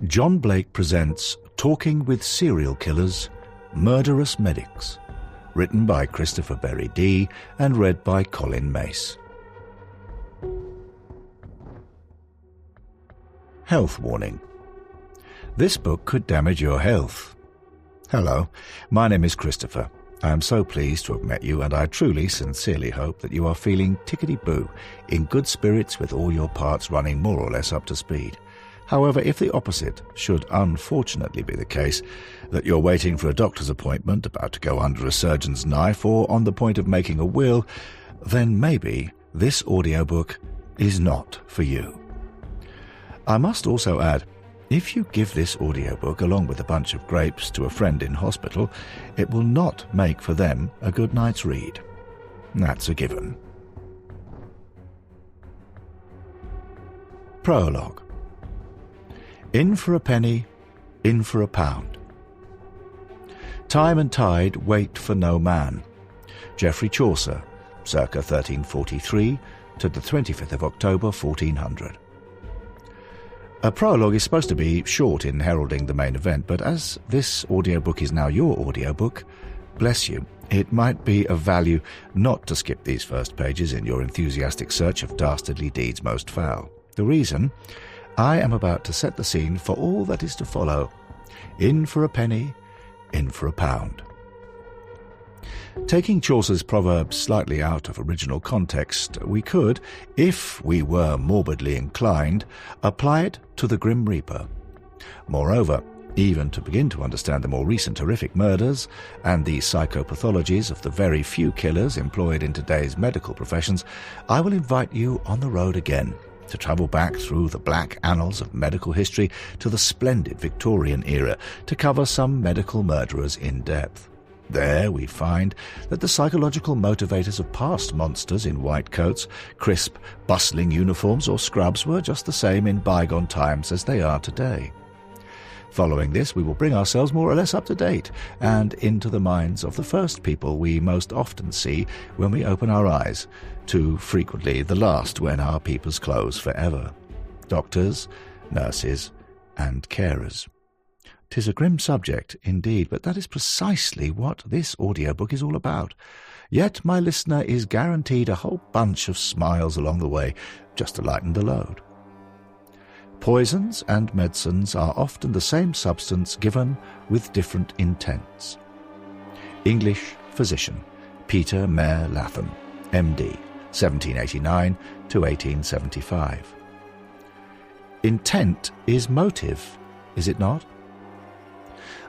John Blake presents Talking with Serial Killers, Murderous Medics, written by Christopher Berry D. and read by Colin Mace. Health warning. This book could damage your health. Hello, my name is Christopher. I am so pleased to have met you, and I truly, sincerely hope that you are feeling tickety-boo, in good spirits with all your parts running more or less up to speed. However, if the opposite should unfortunately be the case, that you're waiting for a doctor's appointment, about to go under a surgeon's knife, or on the point of making a will, then maybe this audiobook is not for you. I must also add, if you give this audiobook along with a bunch of grapes to a friend in hospital, it will not make for them a good night's read. That's a given. Prologue. In for a penny, in for a pound. Time and tide wait for no man. Geoffrey Chaucer, circa 1343 to the 25th of October 1400. A prologue is supposed to be short in heralding the main event, but as this audiobook is now your audiobook, bless you, it might be of value not to skip these first pages in your enthusiastic search of dastardly deeds most foul. The reason? I am about to set the scene for all that is to follow. In for a penny, in for a pound. Taking Chaucer's proverb slightly out of original context, we could, if we were morbidly inclined, apply it to the Grim Reaper. Moreover, even to begin to understand the more recent horrific murders and the psychopathologies of the very few killers employed in today's medical professions, I will invite you on the road again, to travel back through the black annals of medical history to the splendid Victorian era, to cover some medical murderers in depth. There we find that the psychological motivators of past monsters in white coats, crisp, bustling uniforms or scrubs were just the same in bygone times as they are today. Following this, we will bring ourselves more or less up to date and into the minds of the first people we most often see when we open our eyes, too frequently the last when our peepers close forever. Doctors, nurses, and carers. 'Tis a grim subject, indeed, but that is precisely what this audiobook is all about. Yet my listener is guaranteed a whole bunch of smiles along the way, just to lighten the load. Poisons and medicines are often the same substance given with different intents. English physician Peter Mayer Latham, M.D., 1789 to 1875. Intent is motive, is it not?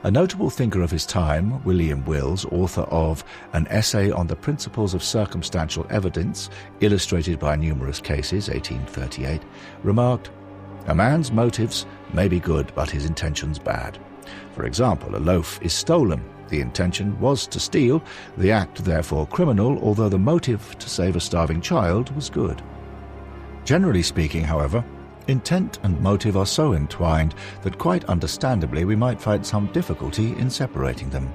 A notable thinker of his time, William Wills, author of An Essay on the Principles of Circumstantial Evidence, illustrated by numerous cases, 1838, remarked, "A man's motives may be good, but his intentions bad. For example, a loaf is stolen. The intention was to steal, the act therefore criminal, although the motive to save a starving child was good." Generally speaking, however, intent and motive are so entwined that quite understandably we might find some difficulty in separating them.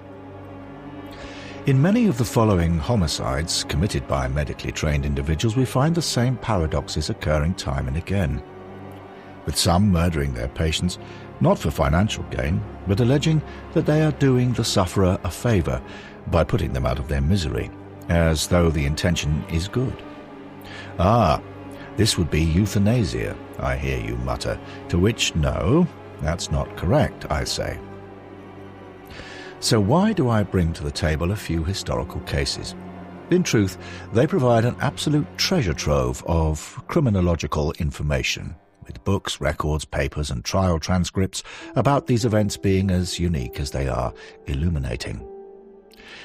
In many of the following homicides committed by medically trained individuals, we find the same paradoxes occurring time and again, with some murdering their patients, not for financial gain, but alleging that they are doing the sufferer a favour by putting them out of their misery, as though the intention is good. This would be euthanasia, I hear you mutter, to which, no, that's not correct, I say. So why do I bring to the table a few historical cases? In truth, they provide an absolute treasure trove of criminological information, with books, records, papers, and trial transcripts about these events being as unique as they are illuminating.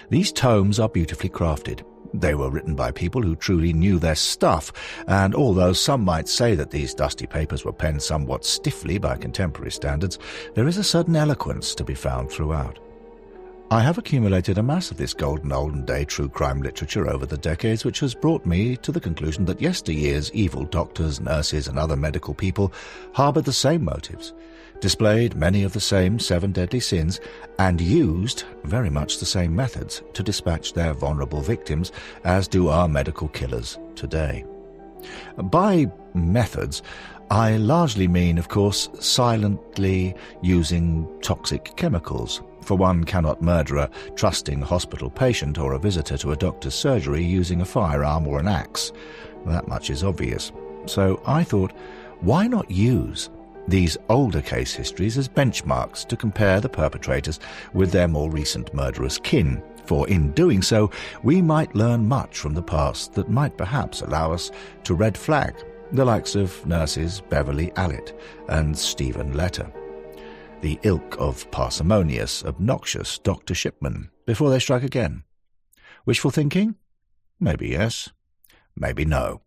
These tomes are beautifully crafted. They were written by people who truly knew their stuff, and although some might say that these dusty papers were penned somewhat stiffly by contemporary standards, there is a certain eloquence to be found throughout. I have accumulated a mass of this golden olden day true crime literature over the decades, which has brought me to the conclusion that yesteryear's evil doctors, nurses, and other medical people harboured the same motives, displayed many of the same 7 deadly sins, and used very much the same methods to dispatch their vulnerable victims as do our medical killers today. By methods, I largely mean, of course, silently using toxic chemicals, for one cannot murder a trusting hospital patient or a visitor to a doctor's surgery using a firearm or an axe. That much is obvious. So I thought, why not use these older case histories as benchmarks to compare the perpetrators with their more recent murderous kin? For in doing so, we might learn much from the past that might perhaps allow us to red flag the likes of nurses Beverly Allett and Stephen Letter, the ilk of parsimonious, obnoxious Dr. Shipman, before they strike again. Wishful thinking? Maybe yes, maybe no.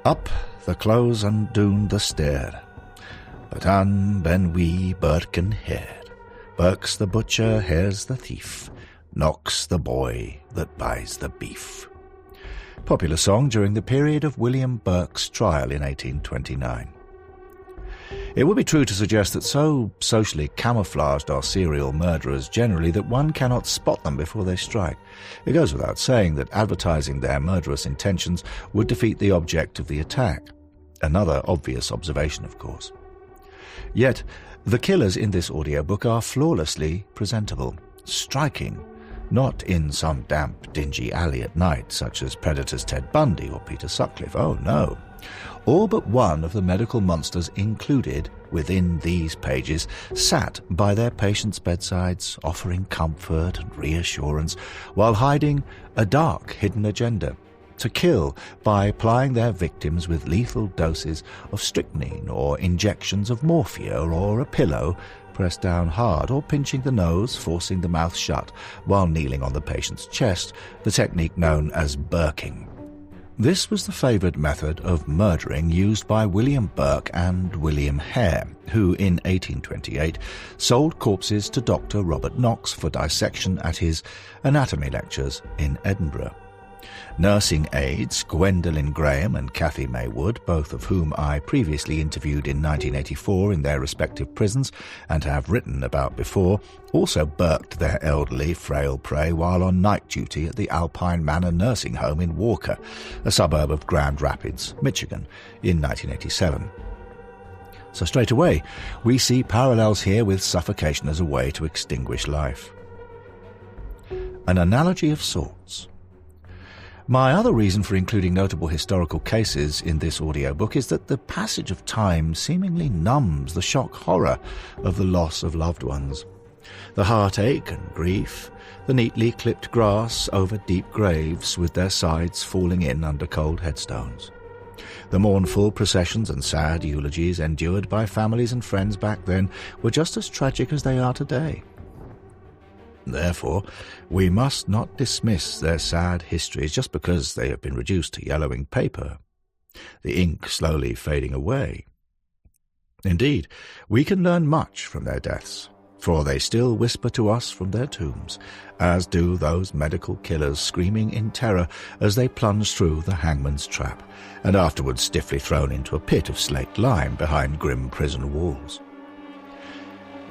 Up the close and doon the stair, but an ben wee Birkin hare. Burke's the butcher, hare's the thief, knocks the boy that buys the beef. Popular song during the period of William Burke's trial in 1829. It would be true to suggest that so socially camouflaged are serial murderers generally that one cannot spot them before they strike. It goes without saying that advertising their murderous intentions would defeat the object of the attack. Another obvious observation, of course. Yet, the killers in this audiobook are flawlessly presentable, striking, not in some damp, dingy alley at night, such as predators Ted Bundy or Peter Sutcliffe. Oh, no. All but one of the medical monsters included within these pages sat by their patients' bedsides, offering comfort and reassurance, while hiding a dark, hidden agenda: to kill by plying their victims with lethal doses of strychnine or injections of morphia or a pillow pressed down hard, or pinching the nose, forcing the mouth shut while kneeling on the patient's chest, the technique known as burking. This was the favoured method of murdering used by William Burke and William Hare, who in 1828 sold corpses to Dr. Robert Knox for dissection at his anatomy lectures in Edinburgh. Nursing aides Gwendolyn Graham and Cathy Maywood, both of whom I previously interviewed in 1984 in their respective prisons and have written about before, also burked their elderly, frail prey while on night duty at the Alpine Manor Nursing Home in Walker, a suburb of Grand Rapids, Michigan, in 1987. So straight away, we see parallels here with suffocation as a way to extinguish life. An analogy of sorts. My other reason for including notable historical cases in this audiobook is that the passage of time seemingly numbs the shock horror of the loss of loved ones. The heartache and grief, the neatly clipped grass over deep graves with their sides falling in under cold headstones. The mournful processions and sad eulogies endured by families and friends back then were just as tragic as they are today. Therefore, we must not dismiss their sad histories just because they have been reduced to yellowing paper, the ink slowly fading away. Indeed, we can learn much from their deaths, for they still whisper to us from their tombs, as do those medical killers screaming in terror as they plunge through the hangman's trap, and afterwards stiffly thrown into a pit of slate lime behind grim prison walls.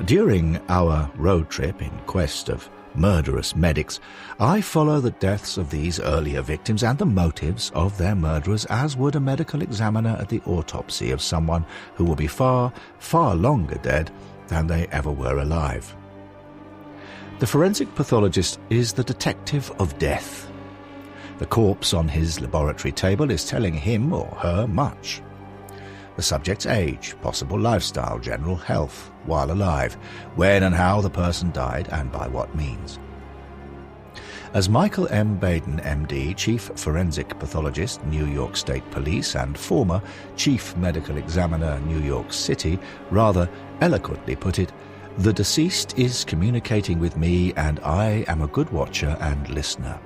During our road trip in quest of murderous medics, I follow the deaths of these earlier victims and the motives of their murderers as would a medical examiner at the autopsy of someone who will be far, far longer dead than they ever were alive. The forensic pathologist is the detective of death. The corpse on his laboratory table is telling him or her much. The subject's age, possible lifestyle, general health while alive, when and how the person died and by what means. As Michael M. Baden, MD, Chief Forensic Pathologist, New York State Police, and former Chief Medical Examiner, New York City, rather eloquently put it, the deceased is communicating with me and I am a good watcher and listener.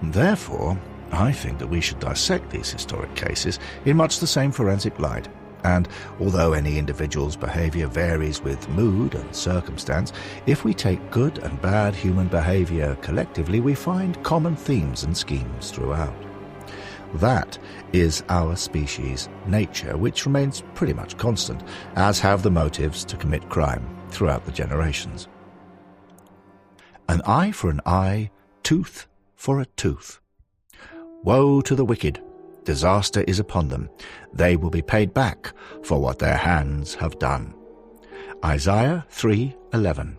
Therefore, I think that we should dissect these historic cases in much the same forensic light, and although any individual's behaviour varies with mood and circumstance, if we take good and bad human behaviour collectively, we find common themes and schemes throughout. That is our species' nature, which remains pretty much constant, as have the motives to commit crime throughout the generations. An eye for an eye, tooth for a tooth. Woe to the wicked Disaster is upon them. They will be paid back for what their hands have done. Isaiah 3:11.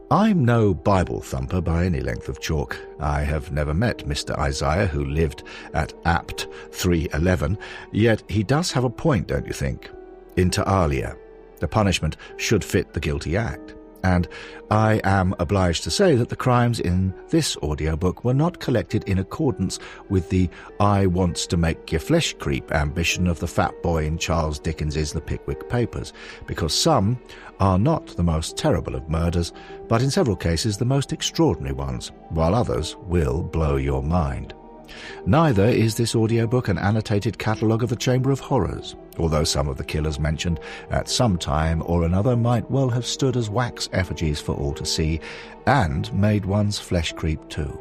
I'm no Bible thumper by any length of chalk. I have never met Mr. Isaiah, who lived at Apt 3:11, yet he does have a point, don't you think? Inter alia, the punishment should fit the guilty act. And I am obliged to say that the crimes in this audiobook were not collected in accordance with the I wants to make your flesh creep ambition of the fat boy in Charles Dickens's The Pickwick Papers, because some are not the most terrible of murders, but in several cases the most extraordinary ones, while others will blow your mind. Neither is this audiobook an annotated catalogue of the Chamber of Horrors, although some of the killers mentioned at some time or another might well have stood as wax effigies for all to see, and made one's flesh creep too.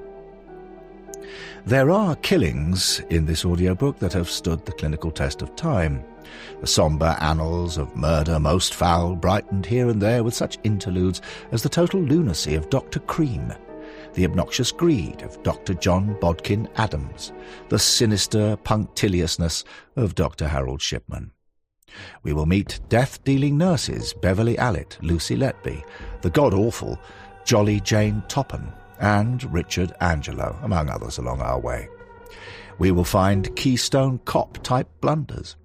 There are killings in this audiobook that have stood the clinical test of time. The sombre annals of murder, most foul, brightened here and there with such interludes as the total lunacy of Dr. Cream, the obnoxious greed of Dr. John Bodkin Adams, the sinister punctiliousness of Dr. Harold Shipman. We will meet death-dealing nurses Beverly Allett, Lucy Letby, the god-awful Jolly Jane Topham, and Richard Angelo, among others along our way. We will find Keystone Cop-type blunders,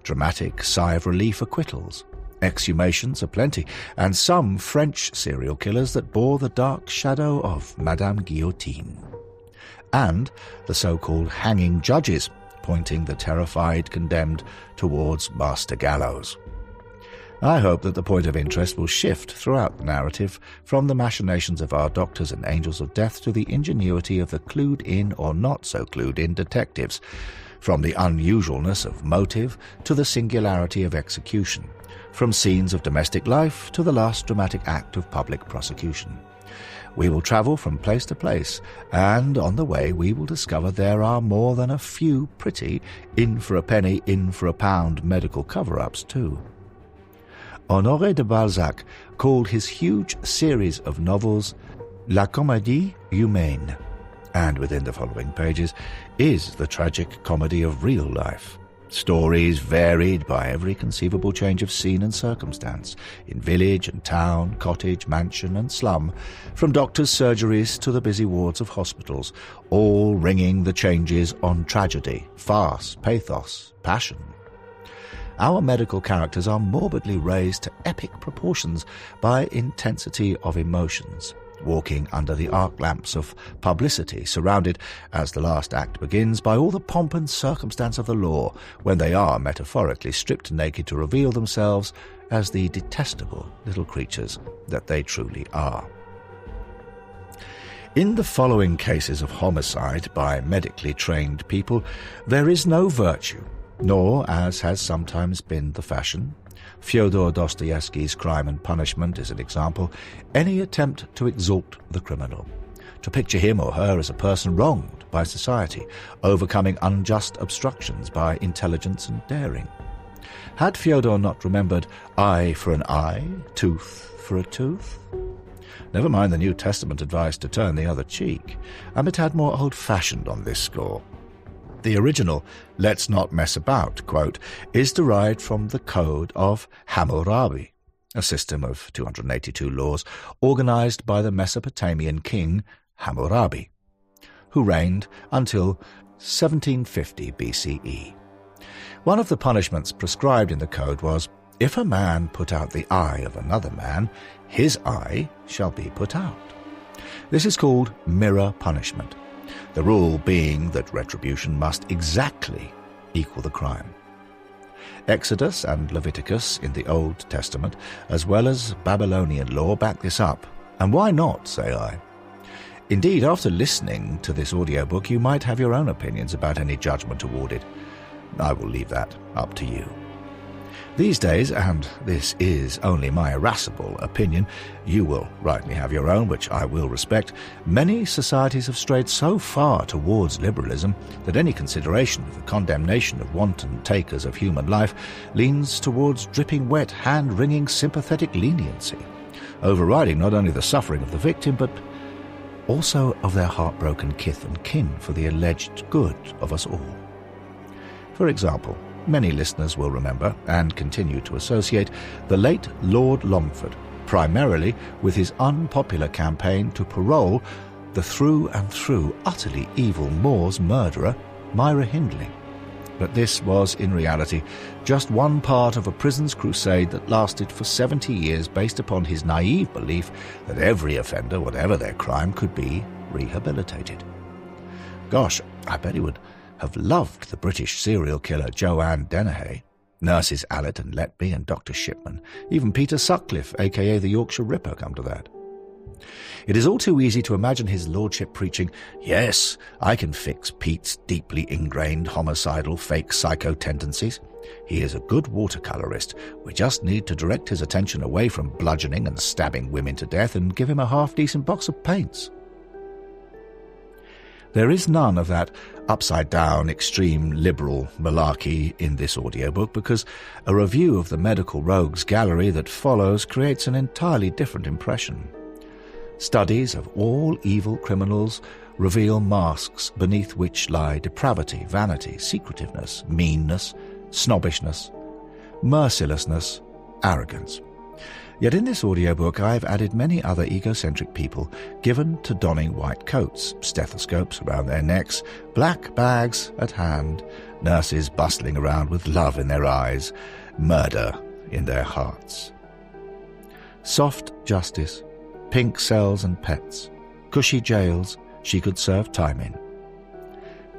dramatic sigh-of-relief acquittals, exhumations aplenty, and some French serial killers that bore the dark shadow of Madame Guillotine, and the so-called hanging judges pointing the terrified condemned towards Master Gallows. I hope that the point of interest will shift throughout the narrative from the machinations of our doctors and angels of death to the ingenuity of the clued-in or not so clued-in detectives, from the unusualness of motive to the singularity of execution, from scenes of domestic life to the last dramatic act of public prosecution. We will travel from place to place, and on the way we will discover there are more than a few pretty in-for-a-penny, in-for-a-pound medical cover-ups too. Honoré de Balzac called his huge series of novels La Comédie Humaine, and within the following pages is the tragic comedy of real life. Stories varied by every conceivable change of scene and circumstance, in village and town, cottage, mansion and slum, from doctors' surgeries to the busy wards of hospitals, all ringing the changes on tragedy, farce, pathos, passion. Our medical characters are morbidly raised to epic proportions by intensity of emotions, walking under the arc lamps of publicity, surrounded, as the last act begins, by all the pomp and circumstance of the law, when they are metaphorically stripped naked to reveal themselves as the detestable little creatures that they truly are. In the following cases of homicide by medically trained people, there is no virtue, nor, as has sometimes been the fashion, Fyodor Dostoevsky's Crime and Punishment is an example, any attempt to exalt the criminal, to picture him or her as a person wronged by society, overcoming unjust obstructions by intelligence and daring. Had Fyodor not remembered eye for an eye, tooth for a tooth? Never mind the New Testament advice to turn the other cheek. Amit had more old-fashioned on this score. The original, let's not mess about, quote, is derived from the Code of Hammurabi, a system of 282 laws organized by the Mesopotamian king Hammurabi, who reigned until 1750 BCE. One of the punishments prescribed in the code was, if a man put out the eye of another man, his eye shall be put out. This is called mirror punishment, the rule being that retribution must exactly equal the crime. Exodus and Leviticus in the Old Testament, as well as Babylonian law, back this up. And why not, say I? Indeed, after listening to this audiobook, you might have your own opinions about any judgment awarded. I will leave that up to you. These days, and this is only my irascible opinion, you will rightly have your own, which I will respect, many societies have strayed so far towards liberalism that any consideration of the condemnation of wanton takers of human life leans towards dripping wet, hand-wringing sympathetic leniency, overriding not only the suffering of the victim, but also of their heartbroken kith and kin for the alleged good of us all. For example, many listeners will remember, and continue to associate, the late Lord Longford, primarily with his unpopular campaign to parole the through and through utterly evil Moors murderer, Myra Hindley. But this was, in reality, just one part of a prison's crusade that lasted for 70 years based upon his naive belief that every offender, whatever their crime, could be rehabilitated. Gosh, I bet he would have loved the British serial killer Joanne Dennehy, nurses Allett and Letby and Dr. Shipman, even Peter Sutcliffe, a.k.a. the Yorkshire Ripper, come to that. It is all too easy to imagine his lordship preaching, "Yes, I can fix Pete's deeply ingrained homicidal fake psycho tendencies. He is a good watercolourist. We just need to direct his attention away from bludgeoning and stabbing women to death and give him a half-decent box of paints." There is none of that upside-down, extreme liberal malarkey in this audiobook because a review of the medical rogues gallery that follows creates an entirely different impression. Studies of all evil criminals reveal masks beneath which lie depravity, vanity, secretiveness, meanness, snobbishness, mercilessness, arrogance. Yet in this audiobook I have added many other egocentric people given to donning white coats, stethoscopes around their necks, black bags at hand, nurses bustling around with love in their eyes, murder in their hearts. Soft justice, pink cells and pets, cushy jails she could serve time in.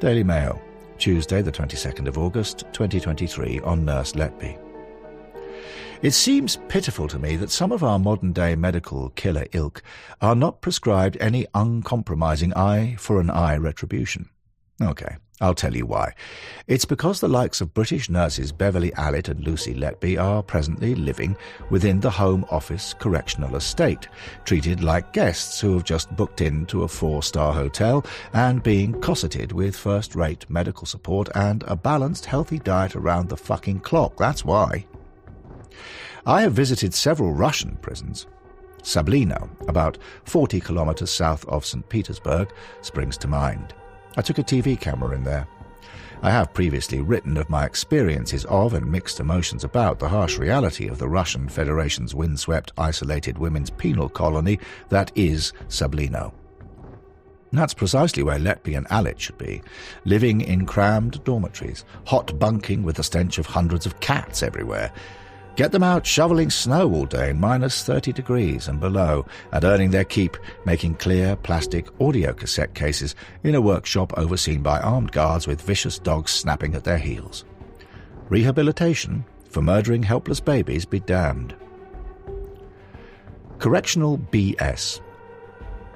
Daily Mail, Tuesday the 22nd of August 2023, on Nurse Letby. It seems pitiful to me that some of our modern-day medical killer ilk are not prescribed any uncompromising eye-for-an-eye retribution. Okay, I'll tell you why. It's because the likes of British nurses Beverly Allett and Lucy Letby are presently living within the Home Office correctional estate, treated like guests who have just booked into a 4-star hotel and being cosseted with first-rate medical support and a balanced, healthy diet around the fucking clock. That's why. I have visited several Russian prisons. Sablino, about 40 kilometers south of St. Petersburg, springs to mind. I took a TV camera in there. I have previously written of my experiences of and mixed emotions about the harsh reality of the Russian Federation's windswept, isolated women's penal colony that is Sablino. That's precisely where Letby and Allett should be, living in crammed dormitories, hot bunking with the stench of hundreds of cats everywhere. Get them out shoveling snow all day in minus 30 degrees and below, and earning their keep making clear plastic audio cassette cases in a workshop overseen by armed guards with vicious dogs snapping at their heels. Rehabilitation for murdering helpless babies be damned. Correctional BS.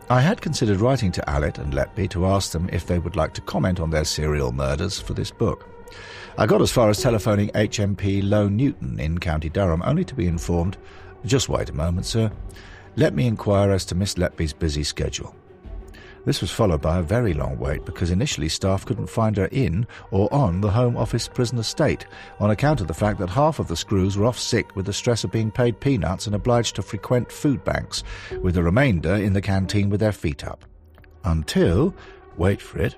I had considered writing to Allett and Letby to ask them if they would like to comment on their serial murders for this book. I got as far as telephoning HMP Low Newton in County Durham, only to be informed, "Just wait a moment, sir. Let me inquire as to Miss Letby's busy schedule." This was followed by a very long wait because initially staff couldn't find her in or on the Home Office prison estate on account of the fact that half of the screws were off sick with the stress of being paid peanuts and obliged to frequent food banks, with the remainder in the canteen with their feet up. Until, wait for it,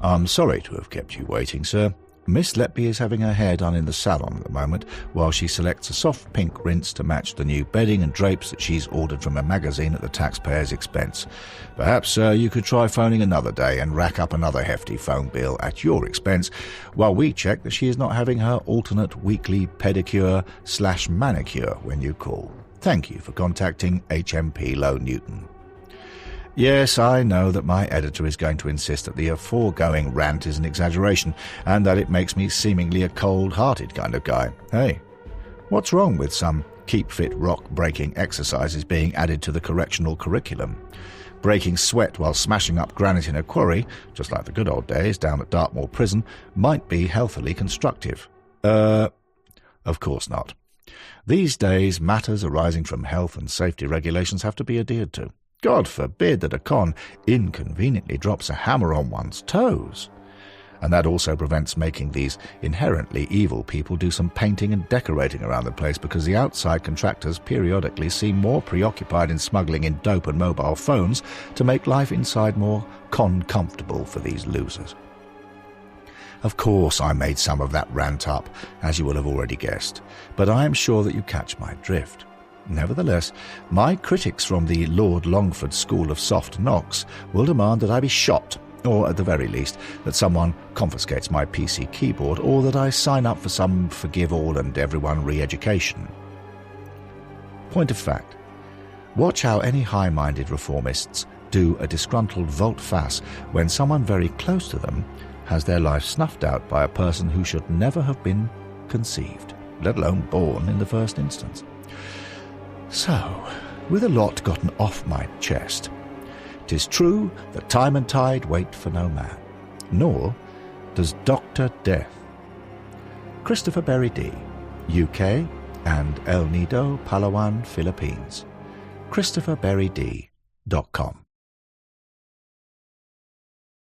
"I'm sorry to have kept you waiting, sir. Miss Letby is having her hair done in the salon at the moment while she selects a soft pink rinse to match the new bedding and drapes that she's ordered from a magazine at the taxpayer's expense. Perhaps, sir, you could try phoning another day and rack up another hefty phone bill at your expense while we check that she is not having her alternate weekly pedicure/manicure when you call. Thank you for contacting HMP Low Newton." Yes, I know that my editor is going to insist that the aforegoing rant is an exaggeration and that it makes me seemingly a cold-hearted kind of guy. Hey, what's wrong with some keep-fit rock-breaking exercises being added to the correctional curriculum? Breaking sweat while smashing up granite in a quarry, just like the good old days down at Dartmoor Prison, might be healthily constructive. Of course not. These days, matters arising from health and safety regulations have to be adhered to. God forbid that a con inconveniently drops a hammer on one's toes. And that also prevents making these inherently evil people do some painting and decorating around the place because the outside contractors periodically seem more preoccupied in smuggling in dope and mobile phones to make life inside more con-comfortable for these losers. Of course I made some of that rant up, as you will have already guessed, but I am sure that you catch my drift. Nevertheless, my critics from the Lord Longford School of Soft Knocks will demand that I be shot, or at the very least that someone confiscates my PC keyboard, or that I sign up for some forgive all and everyone re-education. Point of fact, watch how any high-minded reformists do a disgruntled volte-face when someone very close to them has their life snuffed out by a person who should never have been conceived, let alone born in the first instance. So, with a lot gotten off my chest, 'tis true that time and tide wait for no man, nor does Dr. Death. Christopher Berry D, UK and El Nido, Palawan, Philippines. ChristopherBerryd.com